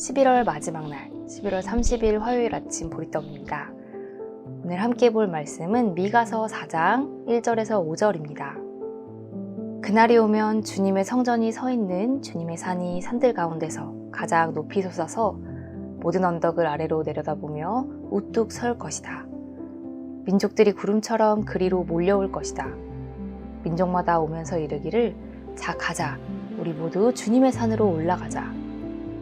11월 마지막 날, 11월 30일 화요일 아침 보리떡입니다. 오늘 함께 볼 말씀은 미가서 4장 1절에서 5절입니다. 그날이 오면 주님의 성전이 서 있는 주님의 산이 산들 가운데서 가장 높이 솟아서 모든 언덕을 아래로 내려다보며 우뚝 설 것이다. 민족들이 구름처럼 그리로 몰려올 것이다. 민족마다 오면서 이르기를 자 가자, 우리 모두 주님의 산으로 올라가자.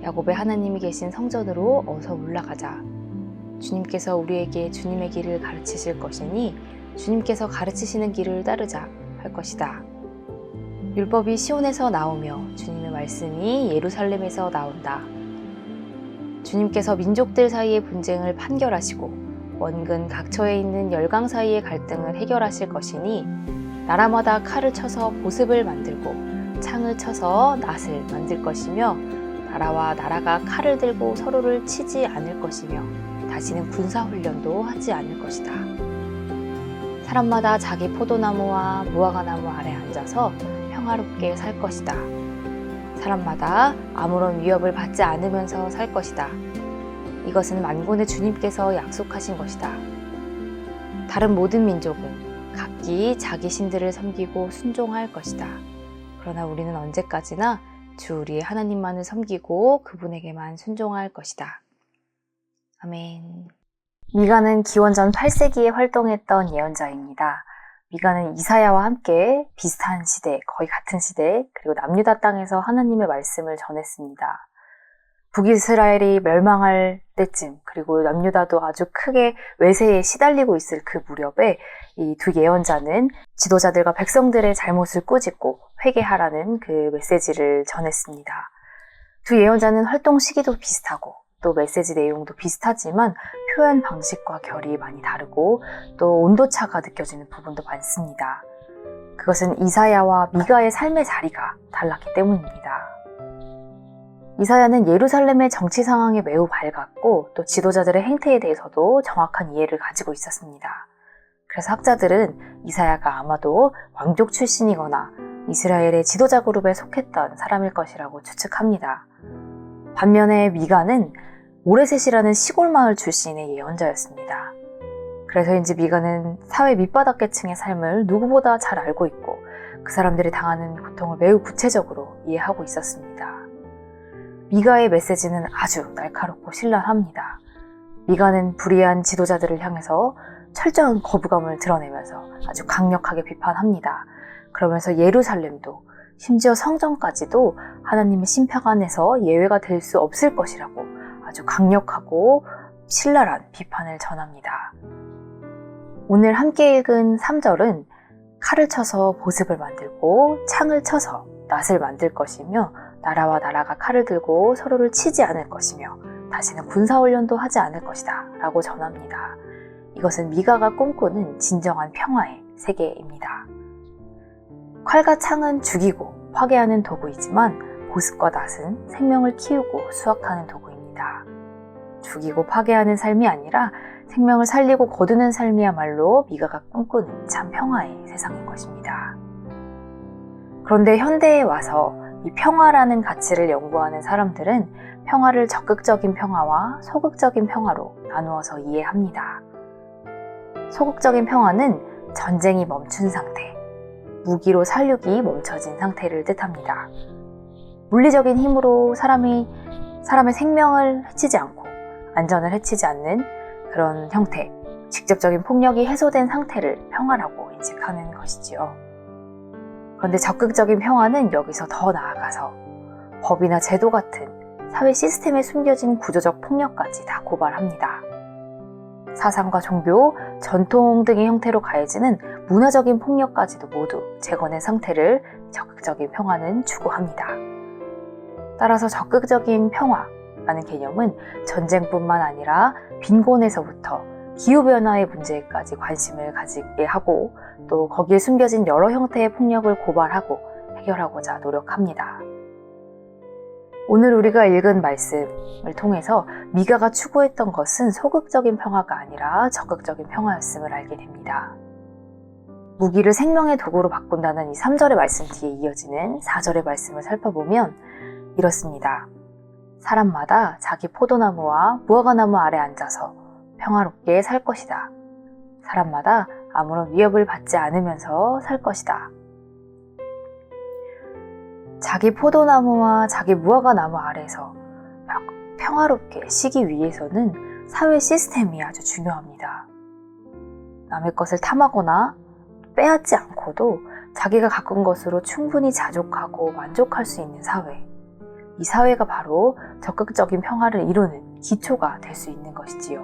야곱의 하나님이 계신 성전으로 어서 올라가자. 주님께서 우리에게 주님의 길을 가르치실 것이니 주님께서 가르치시는 길을 따르자 할 것이다. 율법이 시온에서 나오며 주님의 말씀이 예루살렘에서 나온다. 주님께서 민족들 사이의 분쟁을 판결하시고 원근 각처에 있는 열강 사이의 갈등을 해결하실 것이니 나라마다 칼을 쳐서 보습을 만들고 창을 쳐서 낫을 만들 것이며 나라와 나라가 칼을 들고 서로를 치지 않을 것이며 다시는 군사훈련도 하지 않을 것이다. 사람마다 자기 포도나무와 무화과나무 아래 앉아서 평화롭게 살 것이다. 사람마다 아무런 위협을 받지 않으면서 살 것이다. 이것은 만군의 주님께서 약속하신 것이다. 다른 모든 민족은 각기 자기 신들을 섬기고 순종할 것이다. 그러나 우리는 언제까지나 주 우리의 하나님만을 섬기고 그분에게만 순종할 것이다. 아멘. 미가는 기원전 8세기에 활동했던 예언자입니다. 미가는 이사야와 함께 비슷한 시대, 거의 같은 시대, 그리고 남유다 땅에서 하나님의 말씀을 전했습니다. 북이스라엘이 멸망할 때쯤, 그리고 남유다도 아주 크게 외세에 시달리고 있을 그 무렵에 이 두 예언자는 지도자들과 백성들의 잘못을 꾸짖고 회개하라는 그 메시지를 전했습니다. 두 예언자는 활동 시기도 비슷하고 또 메시지 내용도 비슷하지만 표현 방식과 결이 많이 다르고 또 온도차가 느껴지는 부분도 많습니다. 그것은 이사야와 미가의 삶의 자리가 달랐기 때문입니다. 이사야는 예루살렘의 정치 상황에 매우 밝았고 또 지도자들의 행태에 대해서도 정확한 이해를 가지고 있었습니다. 그래서 학자들은 이사야가 아마도 왕족 출신이거나 이스라엘의 지도자 그룹에 속했던 사람일 것이라고 추측합니다. 반면에 미가는 모레셋이라는 시골 마을 출신의 예언자였습니다. 그래서인지 미가는 사회 밑바닥 계층의 삶을 누구보다 잘 알고 있고 그 사람들이 당하는 고통을 매우 구체적으로 이해하고 있었습니다. 미가의 메시지는 아주 날카롭고 신랄합니다. 미가는 불의한 지도자들을 향해서 철저한 거부감을 드러내면서 아주 강력하게 비판합니다. 그러면서 예루살렘도 심지어 성전까지도 하나님의 심판 안에서 예외가 될 수 없을 것이라고 아주 강력하고 신랄한 비판을 전합니다. 오늘 함께 읽은 3절은 칼을 쳐서 보습을 만들고 창을 쳐서 낫을 만들 것이며 나라와 나라가 칼을 들고 서로를 치지 않을 것이며 다시는 군사훈련도 하지 않을 것이다 라고 전합니다. 이것은 미가가 꿈꾸는 진정한 평화의 세계입니다. 칼과 창은 죽이고 파괴하는 도구이지만 보습과 낫은 생명을 키우고 수확하는 도구입니다. 죽이고 파괴하는 삶이 아니라 생명을 살리고 거두는 삶이야말로 미가가 꿈꾸는 참 평화의 세상인 것입니다. 그런데 현대에 와서 이 평화라는 가치를 연구하는 사람들은 평화를 적극적인 평화와 소극적인 평화로 나누어서 이해합니다. 소극적인 평화는 전쟁이 멈춘 상태, 무기로 살육이 멈춰진 상태를 뜻합니다. 물리적인 힘으로 사람의 생명을 해치지 않고 안전을 해치지 않는 그런 형태, 직접적인 폭력이 해소된 상태를 평화라고 인식하는 것이지요. 그런데 적극적인 평화는 여기서 더 나아가서 법이나 제도 같은 사회 시스템에 숨겨진 구조적 폭력까지 다 고발합니다. 사상과 종교, 전통 등의 형태로 가해지는 문화적인 폭력까지도 모두 제거된 상태를 적극적인 평화는 추구합니다. 따라서 적극적인 평화라는 개념은 전쟁뿐만 아니라 빈곤에서부터 기후변화의 문제까지 관심을 가지게 하고 또 거기에 숨겨진 여러 형태의 폭력을 고발하고 해결하고자 노력합니다. 오늘 우리가 읽은 말씀을 통해서 미가가 추구했던 것은 소극적인 평화가 아니라 적극적인 평화였음을 알게 됩니다. 무기를 생명의 도구로 바꾼다는 이 3절의 말씀 뒤에 이어지는 4절의 말씀을 살펴보면 이렇습니다. 사람마다 자기 포도나무와 무화과나무 아래 앉아서 평화롭게 살 것이다. 사람마다 아무런 위협을 받지 않으면서 살 것이다. 자기 포도나무와 자기 무화과나무 아래에서 평화롭게 쉬기 위해서는 사회 시스템이 아주 중요합니다. 남의 것을 탐하거나 빼앗지 않고도 자기가 가꾼 것으로 충분히 자족하고 만족할 수 있는 사회. 이 사회가 바로 적극적인 평화를 이루는 기초가 될 수 있는 것이지요.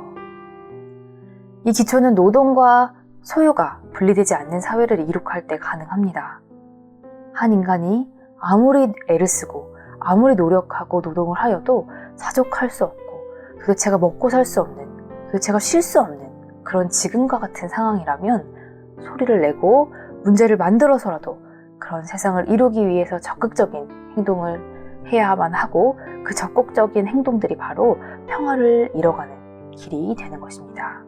이 기초는 노동과 소유가 분리되지 않는 사회를 이룩할 때 가능합니다. 한 인간이 아무리 애를 쓰고 아무리 노력하고 노동을 하여도 자족할 수 없고 도대체가 먹고 살 수 없는, 도대체가 쉴 수 없는 그런 지금과 같은 상황이라면 소리를 내고 문제를 만들어서라도 그런 세상을 이루기 위해서 적극적인 행동을 해야만 하고 그 적극적인 행동들이 바로 평화를 이뤄가는 길이 되는 것입니다.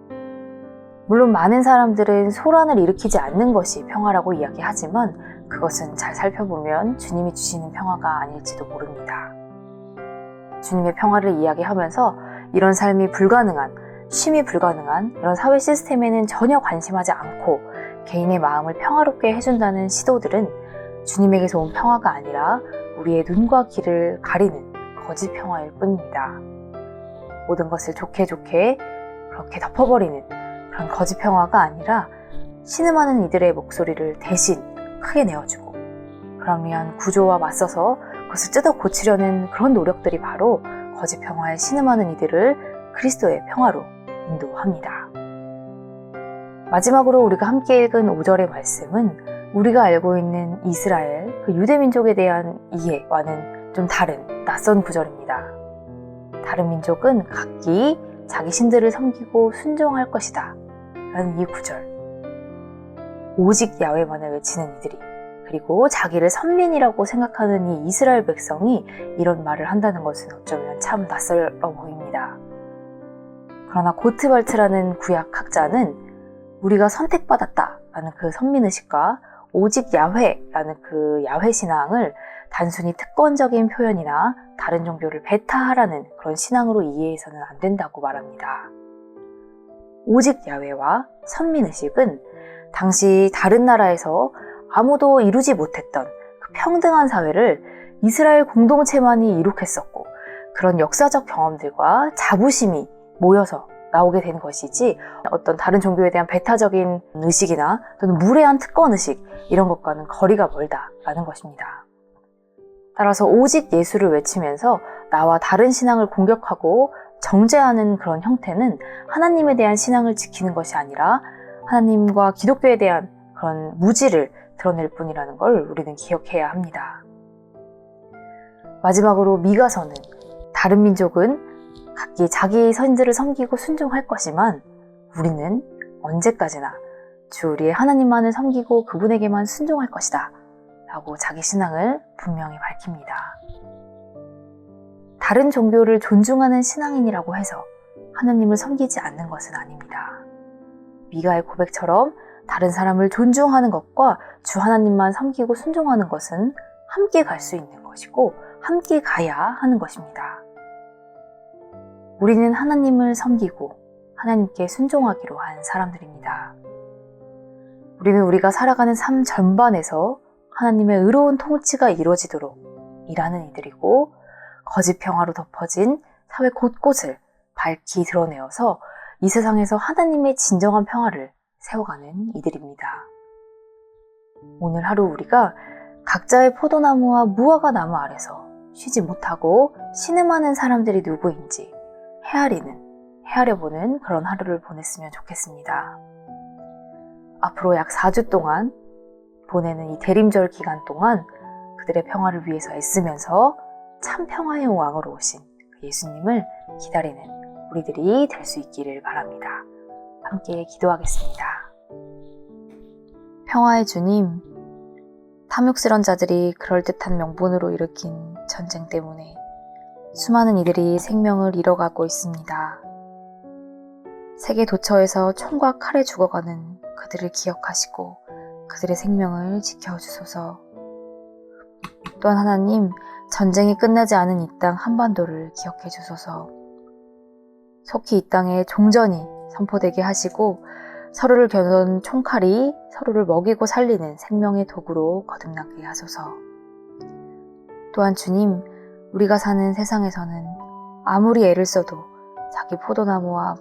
물론 많은 사람들은 소란을 일으키지 않는 것이 평화라고 이야기하지만 그것은 잘 살펴보면 주님이 주시는 평화가 아닐지도 모릅니다. 주님의 평화를 이야기하면서 이런 삶이 불가능한, 쉼이 불가능한 이런 사회 시스템에는 전혀 관심하지 않고 개인의 마음을 평화롭게 해준다는 시도들은 주님에게서 온 평화가 아니라 우리의 눈과 귀를 가리는 거짓 평화일 뿐입니다. 모든 것을 좋게 그렇게 덮어버리는 그런 거짓 평화가 아니라 신음하는 이들의 목소리를 대신 크게 내어주고 그러면 구조와 맞서서 그것을 뜯어 고치려는 그런 노력들이 바로 거짓 평화에 신음하는 이들을 그리스도의 평화로 인도합니다. 마지막으로 우리가 함께 읽은 5절의 말씀은 우리가 알고 있는 이스라엘, 그 유대민족에 대한 이해와는 좀 다른 낯선 구절입니다. 다른 민족은 각기 자기 신들을 섬기고 순종할 것이다 라는 이 구절. 오직 야훼만을 외치는 이들이, 그리고 자기를 선민이라고 생각하는 이 이스라엘 백성이 이런 말을 한다는 것은 어쩌면 참 낯설어 보입니다. 그러나 고트발트라는 구약 학자는 우리가 선택받았다라는 그 선민의식과 오직 야훼라는 그 야훼 신앙을 단순히 특권적인 표현이나 다른 종교를 배타하라는 그런 신앙으로 이해해서는 안 된다고 말합니다. 오직 야훼와 선민의식은 당시 다른 나라에서 아무도 이루지 못했던 그 평등한 사회를 이스라엘 공동체만이 이룩했었고 그런 역사적 경험들과 자부심이 모여서 나오게 된 것이지 어떤 다른 종교에 대한 배타적인 의식이나 또는 무례한 특권의식 이런 것과는 거리가 멀다라는 것입니다. 따라서 오직 예수를 외치면서 나와 다른 신앙을 공격하고 정죄하는 그런 형태는 하나님에 대한 신앙을 지키는 것이 아니라 하나님과 기독교에 대한 그런 무지를 드러낼 뿐이라는 걸 우리는 기억해야 합니다. 마지막으로 미가서는 다른 민족은 각기 자기 선들을 섬기고 순종할 것이지만 우리는 언제까지나 주 우리의 하나님만을 섬기고 그분에게만 순종할 것이다 라고 자기 신앙을 분명히 밝힙니다. 다른 종교를 존중하는 신앙인이라고 해서 하나님을 섬기지 않는 것은 아닙니다. 미가의 고백처럼 다른 사람을 존중하는 것과 주 하나님만 섬기고 순종하는 것은 함께 갈 수 있는 것이고 함께 가야 하는 것입니다. 우리는 하나님을 섬기고 하나님께 순종하기로 한 사람들입니다. 우리는 우리가 살아가는 삶 전반에서 하나님의 의로운 통치가 이루어지도록 일하는 이들이고 거짓 평화로 덮어진 사회 곳곳을 밝히 드러내어서 이 세상에서 하나님의 진정한 평화를 세워가는 이들입니다. 오늘 하루 우리가 각자의 포도나무와 무화과나무 아래서 쉬지 못하고 신음하는 사람들이 누구인지 헤아려보는 그런 하루를 보냈으면 좋겠습니다. 앞으로 약 4주 동안 보내는 이 대림절 기간 동안 그들의 평화를 위해서 애쓰면서 참 평화의 왕으로 오신 예수님을 기다리는 우리들이 될 수 있기를 바랍니다. 함께 기도하겠습니다. 평화의 주님, 탐욕스런 자들이 그럴듯한 명분으로 일으킨 전쟁 때문에 수많은 이들이 생명을 잃어가고 있습니다. 세계 도처에서 총과 칼에 죽어가는 그들을 기억하시고 그들의 생명을 지켜주소서. 또한 하나님, 전쟁이 끝나지 않은 이 땅 한반도를 기억해 주소서. 속히 이 땅에 종전이 선포되게 하시고 서로를 겨눈 총칼이 서로를 먹이고 살리는 생명의 도구로 거듭나게 하소서. 또한 주님, 우리가 사는 세상에서는 아무리 애를 써도 자기 포도나무와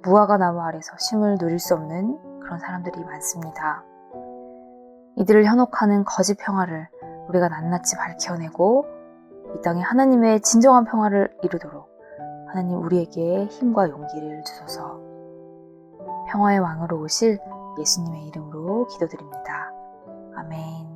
무화과나무 아래서 쉼을 누릴 수 없는 그런 사람들이 많습니다. 이들을 현혹하는 거짓 평화를 우리가 낱낱이 밝혀내고 이 땅에 하나님의 진정한 평화를 이루도록 하나님 우리에게 힘과 용기를 주소서. 평화의 왕으로 오실 예수님의 이름으로 기도드립니다. 아멘.